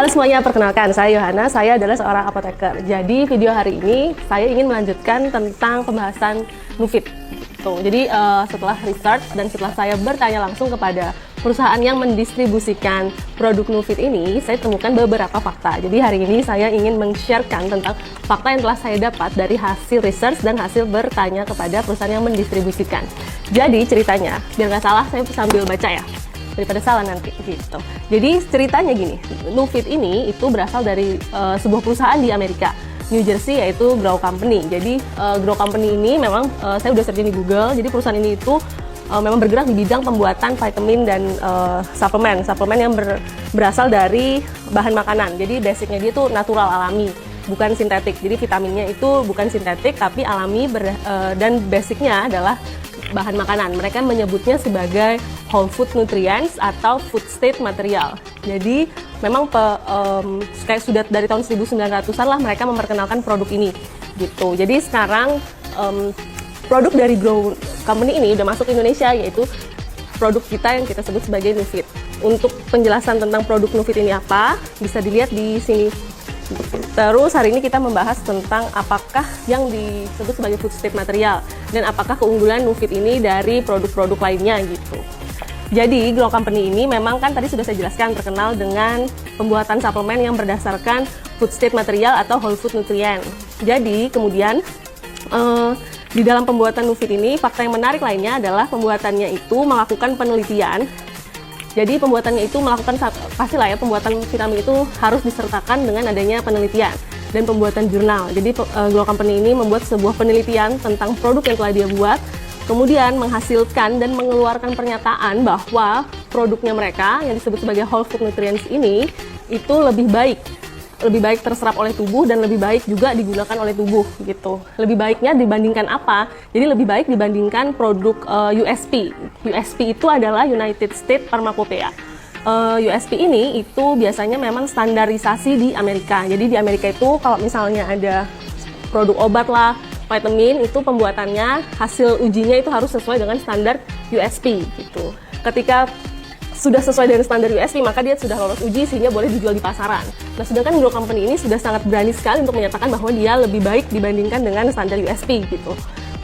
Halo semuanya, perkenalkan saya Yohana, saya adalah seorang apoteker. Jadi video hari ini saya ingin melanjutkan tentang pembahasan Nufit. Jadi setelah research dan setelah saya bertanya langsung kepada perusahaan yang mendistribusikan produk Nufit ini, saya temukan beberapa fakta. Jadi hari ini saya ingin men-sharekan tentang fakta yang telah saya dapat dari hasil research dan hasil bertanya kepada perusahaan yang mendistribusikan. Jadi ceritanya, biar nggak salah saya sambil baca ya, daripada salah nanti gitu. Jadi ceritanya gini, Nufit ini itu berasal dari sebuah perusahaan di Amerika, New Jersey, yaitu Grow Company. Jadi Grow Company ini memang saya udah searching di Google. Jadi perusahaan ini itu memang bergerak di bidang pembuatan vitamin dan suplemen yang berasal dari bahan makanan. Jadi basicnya dia itu natural, alami, bukan sintetik. Jadi vitaminnya itu bukan sintetik tapi alami dan basicnya adalah bahan makanan. Mereka menyebutnya sebagai whole food nutrients atau food state material. Jadi memang kayak sudah dari tahun 1900-an lah mereka memperkenalkan produk ini gitu. Jadi sekarang produk dari Grow Company ini udah masuk ke Indonesia, yaitu produk kita yang kita sebut sebagai Nufit. Untuk penjelasan tentang produk Nufit ini apa, bisa dilihat di sini. Terus hari ini kita membahas tentang apakah yang disebut sebagai food state material dan apakah keunggulan Nufit ini dari produk-produk lainnya gitu. Jadi Grow Company ini memang kan tadi sudah saya jelaskan terkenal dengan pembuatan suplemen yang berdasarkan food state material atau whole food nutrient. Jadi kemudian di dalam pembuatan Nufit ini fakta yang menarik lainnya adalah pembuatannya itu melakukan penelitian. Jadi pembuatannya itu melakukan, pastilah ya, pembuatan vitamin itu harus disertakan dengan adanya penelitian dan pembuatan jurnal. Jadi Grow Company ini membuat sebuah penelitian tentang produk yang telah dia buat, kemudian menghasilkan dan mengeluarkan pernyataan bahwa produknya mereka yang disebut sebagai whole food nutrients ini itu lebih baik terserap oleh tubuh dan lebih baik juga digunakan oleh tubuh gitu. Lebih baiknya dibandingkan apa? Jadi lebih baik dibandingkan produk USP. USP itu adalah United States Pharmacopoeia. USP ini itu biasanya memang standarisasi di Amerika. Jadi di Amerika itu kalau misalnya ada produk obat lah, vitamin, itu pembuatannya, hasil ujinya itu harus sesuai dengan standar USP gitu. Ketika sudah sesuai dengan standar USP, maka dia sudah lolos uji sehingga boleh dijual di pasaran. Nah, sedangkan Grow Company ini sudah sangat berani sekali untuk menyatakan bahwa dia lebih baik dibandingkan dengan standar USP gitu.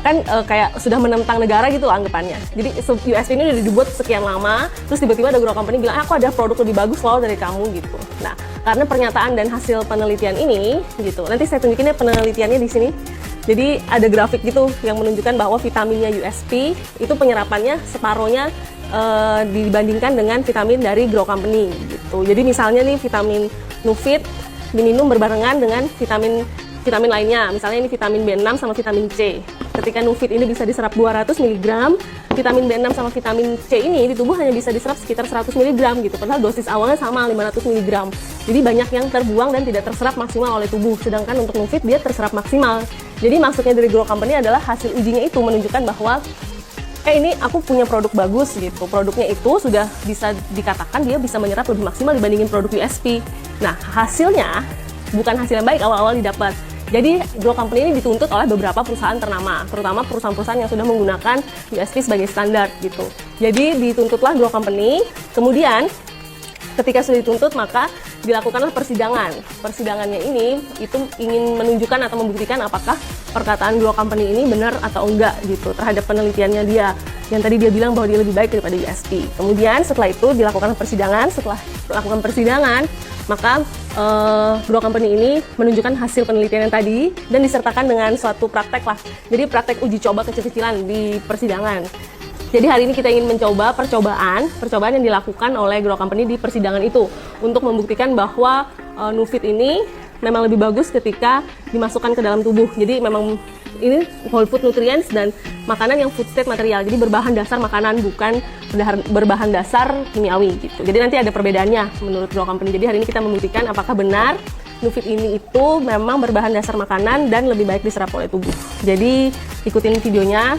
Kan kayak sudah menentang negara gitu anggapannya. Jadi USP ini udah dibuat sekian lama, terus tiba-tiba ada Grow Company bilang, aku ada produk lebih bagus loh dari kamu gitu. Nah, karena pernyataan dan hasil penelitian ini gitu, nanti saya tunjukin ya penelitiannya di sini. Jadi ada grafik gitu yang menunjukkan bahwa vitaminnya USP itu penyerapannya separohnya dibandingkan dengan vitamin dari Grow Company gitu. Jadi misalnya nih vitamin Nufit diminum berbarengan dengan vitamin lainnya. Misalnya ini vitamin B6 sama vitamin C. Ketika Nufit ini bisa diserap 200 mg, vitamin B6 sama vitamin C ini di tubuh hanya bisa diserap sekitar 100 mg gitu. Padahal dosis awalnya sama 500 mg. Jadi banyak yang terbuang dan tidak terserap maksimal oleh tubuh. Sedangkan untuk Nufit dia terserap maksimal. Jadi maksudnya dari Grow Company adalah hasil ujinya itu menunjukkan bahwa ini aku punya produk bagus gitu. Produknya itu sudah bisa dikatakan dia bisa menyerap lebih maksimal dibandingin produk USP. Nah, hasilnya bukan hasil yang baik awal-awal didapat. Jadi Grow Company ini dituntut oleh beberapa perusahaan ternama, terutama perusahaan-perusahaan yang sudah menggunakan USP sebagai standar gitu. Jadi dituntutlah Grow Company, kemudian ketika sudah dituntut maka dilakukanlah persidangan. Persidangannya ini itu ingin menunjukkan atau membuktikan apakah perkataan Grow Company ini benar atau enggak gitu terhadap penelitiannya dia. Yang tadi dia bilang bahwa dia lebih baik daripada USP. Kemudian setelah itu dilakukan persidangan. Setelah melakukan persidangan, maka Grow Company ini menunjukkan hasil penelitian yang tadi dan disertakan dengan suatu praktek lah. Jadi praktek uji coba kecil-kecilan di persidangan. Jadi hari ini kita ingin mencoba percobaan yang dilakukan oleh Grow Company di persidangan itu untuk membuktikan bahwa Nufit ini memang lebih bagus ketika dimasukkan ke dalam tubuh. Jadi memang ini whole food nutrients dan makanan yang food state material. Jadi berbahan dasar makanan, bukan berbahan dasar kimiawi gitu. Jadi nanti ada perbedaannya menurut Grow Company. Jadi hari ini kita membuktikan apakah benar Nufit ini itu memang berbahan dasar makanan dan lebih baik diserap oleh tubuh. Jadi ikutin videonya.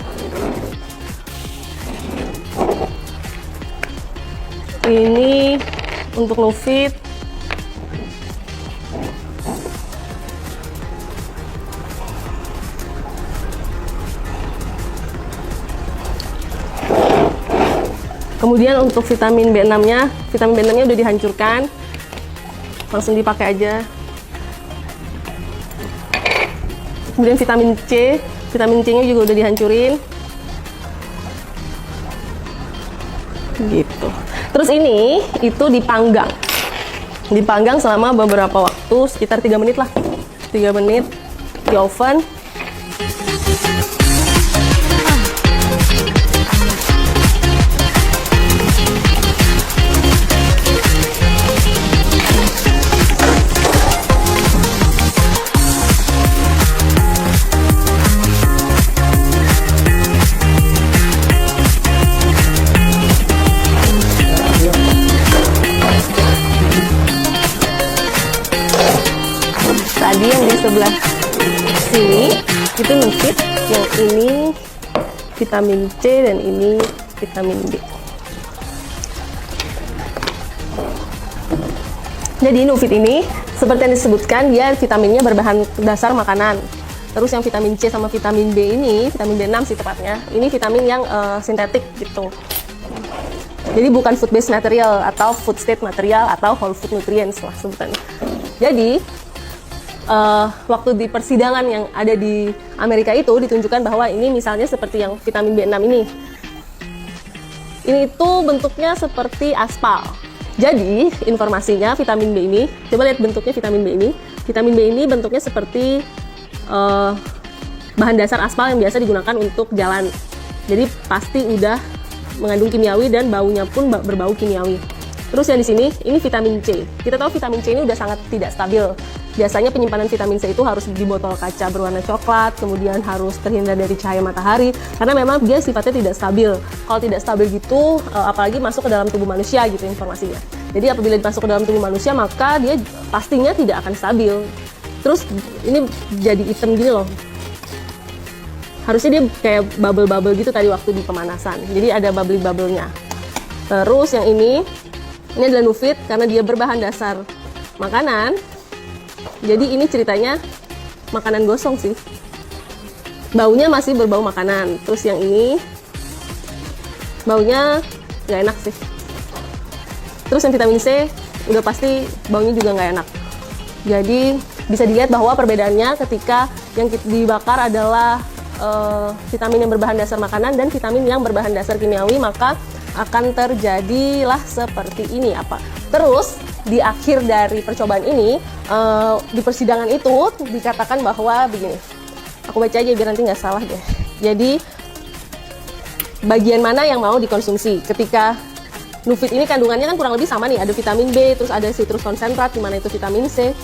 Ini untuk Nufit. Kemudian untuk vitamin B6-nya udah dihancurkan. langsung dipakai aja. Kemudian vitamin C-nya juga udah dihancurin. Gitu. Terus ini itu dipanggang selama beberapa waktu, sekitar 3 menit lah. 3 menit di oven. Tadi yang di sebelah sini itu Nufit, yang ini vitamin C dan ini vitamin D. Jadi Nufit ini seperti yang disebutkan, dia vitaminnya berbahan dasar makanan. Terus yang vitamin C sama vitamin B ini, vitamin B6 sih tepatnya, ini vitamin yang sintetik gitu. Jadi bukan food based material atau food state material atau whole food nutrients lah sebutannya. Jadi waktu di persidangan yang ada di Amerika itu ditunjukkan bahwa ini misalnya seperti yang vitamin B6 ini tuh bentuknya seperti aspal. Jadi informasinya vitamin B ini, coba lihat bentuknya vitamin B ini bentuknya seperti bahan dasar aspal yang biasa digunakan untuk jalan. Jadi pasti udah mengandung kimiawi dan baunya pun berbau kimiawi. Terus yang di sini ini vitamin C. Kita tahu vitamin C ini udah sangat tidak stabil. Biasanya penyimpanan vitamin C itu harus di botol kaca berwarna coklat, kemudian harus terhindar dari cahaya matahari, karena memang dia sifatnya tidak stabil. Kalau tidak stabil gitu, apalagi masuk ke dalam tubuh manusia gitu informasinya. Jadi apabila masuk ke dalam tubuh manusia, maka dia pastinya tidak akan stabil. Terus ini jadi hitam gini loh. Harusnya dia kayak bubble-bubble gitu tadi waktu di pemanasan. Jadi ada bubble-bubble-nya. Terus yang ini adalah Nufit karena dia berbahan dasar makanan. Jadi ini ceritanya makanan gosong sih. Baunya masih berbau makanan. Terus yang ini baunya nggak enak sih. Terus yang vitamin C udah pasti baunya juga nggak enak. Jadi bisa dilihat bahwa perbedaannya ketika yang dibakar adalah vitamin yang berbahan dasar makanan dan vitamin yang berbahan dasar kimiawi, maka akan terjadilah seperti ini Terus di akhir dari percobaan ini, di persidangan itu dikatakan bahwa begini, aku baca aja biar nanti nggak salah deh. Jadi bagian mana yang mau dikonsumsi ketika Nufit ini kandungannya kan kurang lebih sama nih, ada vitamin B, terus ada citrus konsentrat di mana itu vitamin C.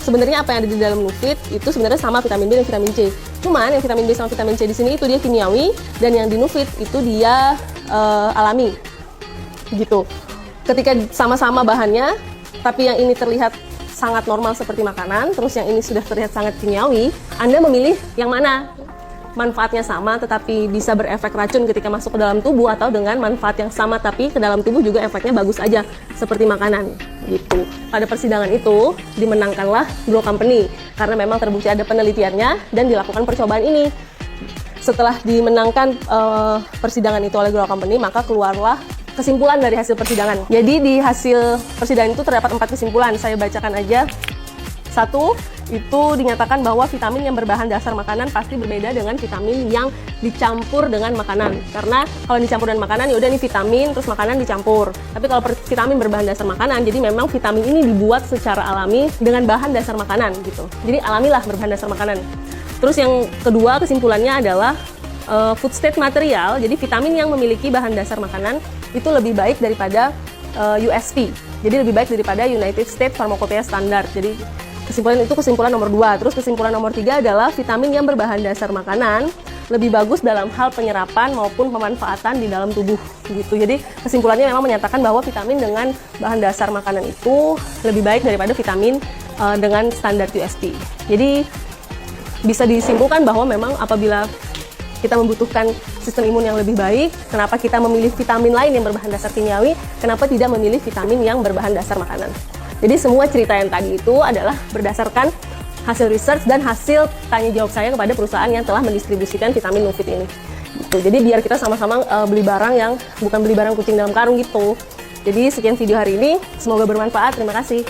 Sebenarnya apa yang ada di dalam Nufit itu sebenarnya sama vitamin B dan vitamin C. Cuman yang vitamin B sama vitamin C di sini itu dia kimiawi, dan yang di Nufit itu dia alami gitu. Ketika sama-sama bahannya, tapi yang ini terlihat sangat normal seperti makanan, terus yang ini sudah terlihat sangat kimiawi, Anda memilih yang mana? Manfaatnya sama tetapi bisa berefek racun ketika masuk ke dalam tubuh, atau dengan manfaat yang sama tapi ke dalam tubuh juga efeknya bagus aja seperti makanan gitu. Pada persidangan itu dimenangkanlah Grow Company karena memang terbukti ada penelitiannya dan dilakukan percobaan ini. Setelah dimenangkan persidangan itu oleh Grow Company, maka keluarlah kesimpulan dari hasil persidangan. Jadi di hasil persidangan itu terdapat 4 kesimpulan. Saya bacakan aja. 1, itu dinyatakan bahwa vitamin yang berbahan dasar makanan pasti berbeda dengan vitamin yang dicampur dengan makanan. Karena kalau dicampur dengan makanan, ya udah ini vitamin terus makanan dicampur. Tapi kalau vitamin berbahan dasar makanan, jadi memang vitamin ini dibuat secara alami dengan bahan dasar makanan gitu. Jadi alamilah berbahan dasar makanan. Terus yang kedua kesimpulannya adalah food state material. Jadi vitamin yang memiliki bahan dasar makanan itu lebih baik daripada USP. Jadi lebih baik daripada United States Pharmacopoeia Standard. Jadi kesimpulan nomor 2. Terus kesimpulan nomor 3 adalah vitamin yang berbahan dasar makanan lebih bagus dalam hal penyerapan maupun pemanfaatan di dalam tubuh gitu. Jadi kesimpulannya memang menyatakan bahwa vitamin dengan bahan dasar makanan itu lebih baik daripada vitamin dengan standar USP. Jadi bisa disimpulkan bahwa memang apabila kita membutuhkan sistem imun yang lebih baik, kenapa kita memilih vitamin lain yang berbahan dasar kimiawi, kenapa tidak memilih vitamin yang berbahan dasar makanan. Jadi semua cerita yang tadi itu adalah berdasarkan hasil research dan hasil tanya jawab saya kepada perusahaan yang telah mendistribusikan vitamin Nufit ini. Gitu. Jadi biar kita sama-sama beli barang yang bukan beli barang kucing dalam karung gitu. Jadi sekian video hari ini, semoga bermanfaat. Terima kasih.